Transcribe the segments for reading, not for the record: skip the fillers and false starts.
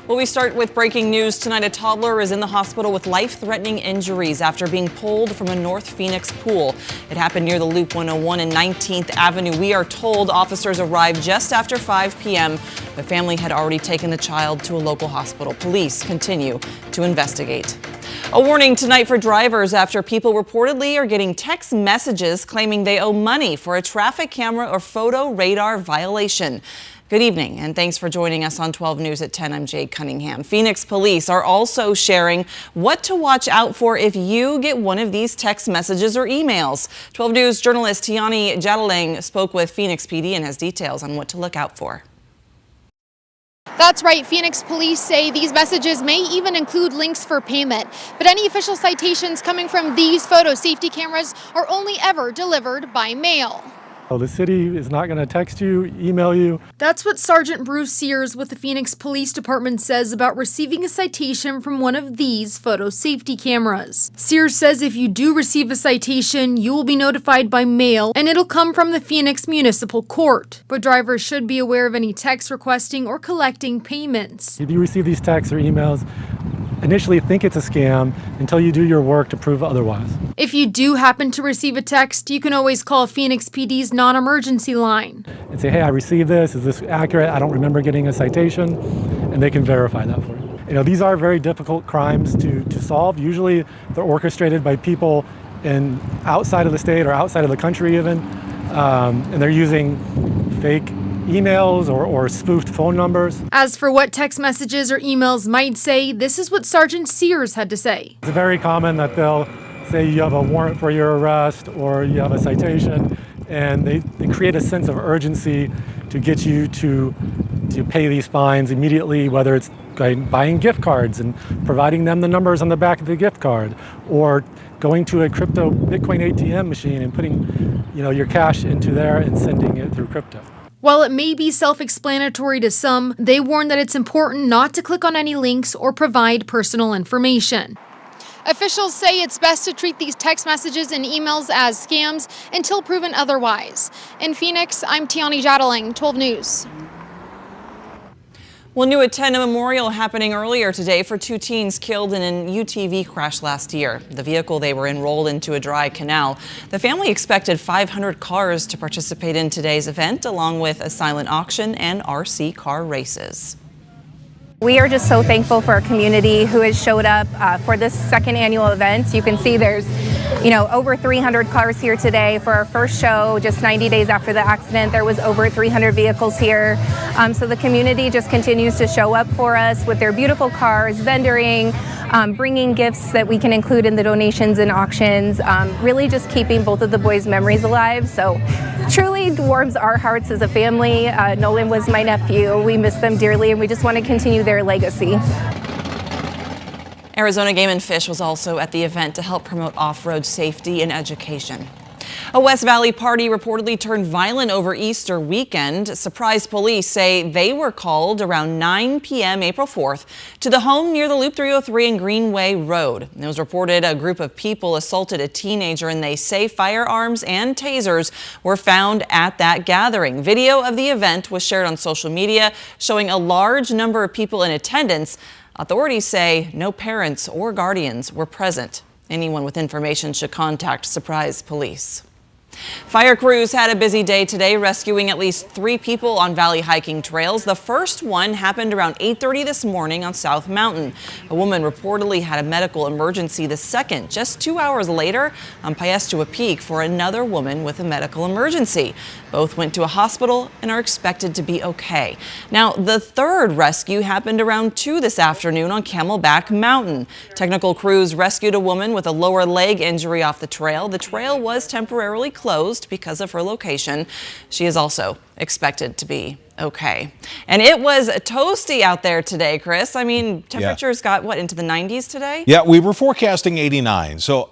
Well, we start with breaking news tonight. A toddler is in the hospital with life-threatening injuries after being pulled from a North Phoenix pool. It happened near the Loop 101 and 19th Avenue. We are told officers arrived just after 5 p.m. The family had already taken the child to a local hospital. Police continue to investigate. A warning tonight for drivers after people reportedly are getting text messages claiming they owe money for a traffic camera or photo radar violation. Good evening, and thanks for joining us on 12 News at 10. I'm Jade Cunningham. Phoenix police are also sharing what to watch out for if you get one of these text messages or emails. 12 News journalist Tiani Jadaling spoke with Phoenix PD and has details on what to look out for. That's right. Phoenix police say these messages may even include links for payment. But any official citations coming from these photo safety cameras are only ever delivered by mail. The city is not going to text you, email you. That's what Sergeant Bruce Sears with the Phoenix Police Department says about receiving a citation from one of these photo safety cameras. Sears says if you do receive a citation, you will be notified by mail and it'll come from the Phoenix Municipal Court. But drivers should be aware of any texts requesting or collecting payments. If you receive these texts or emails, initially think it's a scam until you do your work to prove otherwise. If you do happen to receive a text, you can always call Phoenix PD's non-emergency line and say, hey, I received this. Is this accurate? I don't remember getting a citation. And they can verify that for you. These are very difficult crimes to solve. Usually they're orchestrated by people outside of the state or outside of the country even. And they're using fake emails or spoofed phone numbers. As for what text messages or emails might say, this is what Sergeant Sears had to say. It's very common that they'll say you have a warrant for your arrest or you have a citation, and they create a sense of urgency to get you to pay these fines immediately, whether it's buying gift cards and providing them the numbers on the back of the gift card, or going to a crypto Bitcoin ATM machine and putting your cash into there and sending it through crypto. While it may be self-explanatory to some, they warn that it's important not to click on any links or provide personal information. Officials say it's best to treat these text messages and emails as scams until proven otherwise. In Phoenix, I'm Tiani Jadaling, 12 News. Well, new at 10, a memorial happening earlier today for two teens killed in an UTV crash last year. The vehicle they were in rolled into a dry canal. The family expected 500 cars to participate in today's event, along with a silent auction and RC car races. We are just so thankful for our community who has showed up for this second annual event. You can see there's over 300 cars here today for our first show. Just 90 days after the accident, there was over 300 vehicles here. So the community just continues to show up for us with their beautiful cars, vendoring, bringing gifts that we can include in the donations and auctions, really just keeping both of the boys' memories alive. So truly warms our hearts as a family. Nolan was my nephew. We miss them dearly, and we just want to continue their legacy. Arizona Game and Fish was also at the event to help promote off-road safety and education. A West Valley party reportedly turned violent over Easter weekend. Surprise police say they were called around 9 p.m. April 4th to the home near the Loop 303 and Greenway Road. It was reported a group of people assaulted a teenager, and they say firearms and tasers were found at that gathering. Video of the event was shared on social media showing a large number of people in attendance. Authorities say no parents or guardians were present. Anyone with information should contact Surprise Police. Fire crews had a busy day today, rescuing at least 3 people on valley hiking trails. The first one happened around 8:30 this morning on South Mountain. A woman reportedly had a medical emergency. The second, just 2 hours later, on Piestewa Peak for another woman with a medical emergency. Both went to a hospital and are expected to be okay. Now, the third rescue happened around 2 this afternoon on Camelback Mountain. Technical crews rescued a woman with a lower leg injury off the trail. The trail was temporarily closed because of her location. She is also expected to be okay. And it was toasty out there today, Chris. I mean, temperatures got, what, into the 90s today? Yeah, we were forecasting 89. So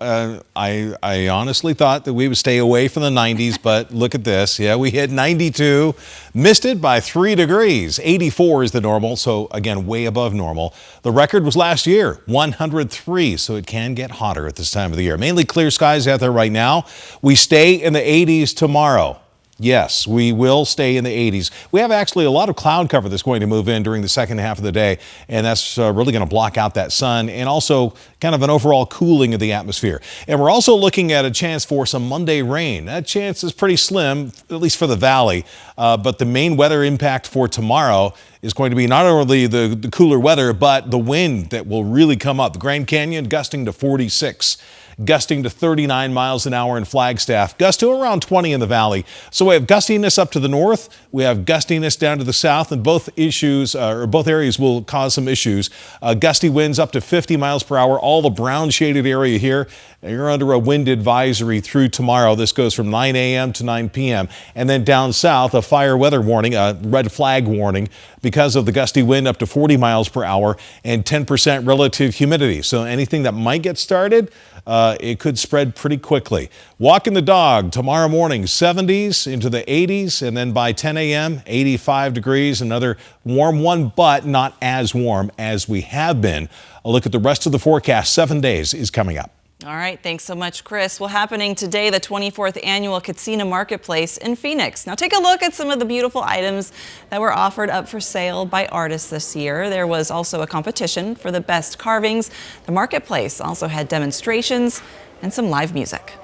I honestly thought that we would stay away from the 90s, but look at this. Yeah, we hit 92, missed it by 3 degrees. 84 is the normal, so again, way above normal. The record was last year, 103, so it can get hotter at this time of the year. Mainly clear skies out there right now. We stay in the 80s tomorrow. Yes, we will stay in the 80s. We have actually a lot of cloud cover that's going to move in during the second half of the day, and that's really going to block out that sun and also kind of an overall cooling of the atmosphere. And we're also looking at a chance for some Monday rain. That chance is pretty slim, at least for the valley, but the main weather impact for tomorrow is going to be not only the cooler weather, but the wind that will really come up. The Grand Canyon gusting to 46. Gusting to 39 miles an hour in Flagstaff, gust to around 20 in the valley. So we have gustiness up to the north, we have gustiness down to the south, and both areas will cause some issues. Gusty winds up to 50 miles per hour, all the brown shaded area here. You're under a wind advisory through tomorrow. This goes from 9 a.m. to 9 p.m. And then down south, a fire weather warning, a red flag warning because of the gusty wind up to 40 miles per hour and 10% relative humidity. So anything that might get started, it could spread pretty quickly. Walking the dog tomorrow morning, 70s into the 80s, and then by 10 a.m., 85 degrees, another warm one, but not as warm as we have been. A look at the rest of the forecast, 7 days is coming up. All right, thanks so much, Chris. Well, happening today, the 24th annual Katsina Marketplace in Phoenix. Now take a look at some of the beautiful items that were offered up for sale by artists this year. There was also a competition for the best carvings. The marketplace also had demonstrations and some live music.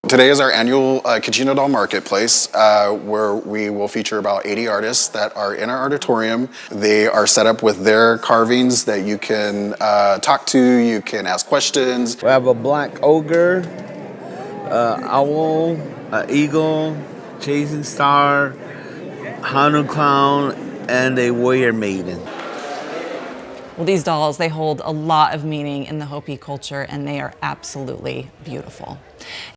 Today is our annual Katsina Doll Marketplace, where we will feature about 80 artists that are in our auditorium. They are set up with their carvings that you can talk to, you can ask questions. We have a black ogre, owl, eagle, chasing star, Hanu clown, and a warrior maiden. Well, these dolls, they hold a lot of meaning in the Hopi culture, and they are absolutely beautiful.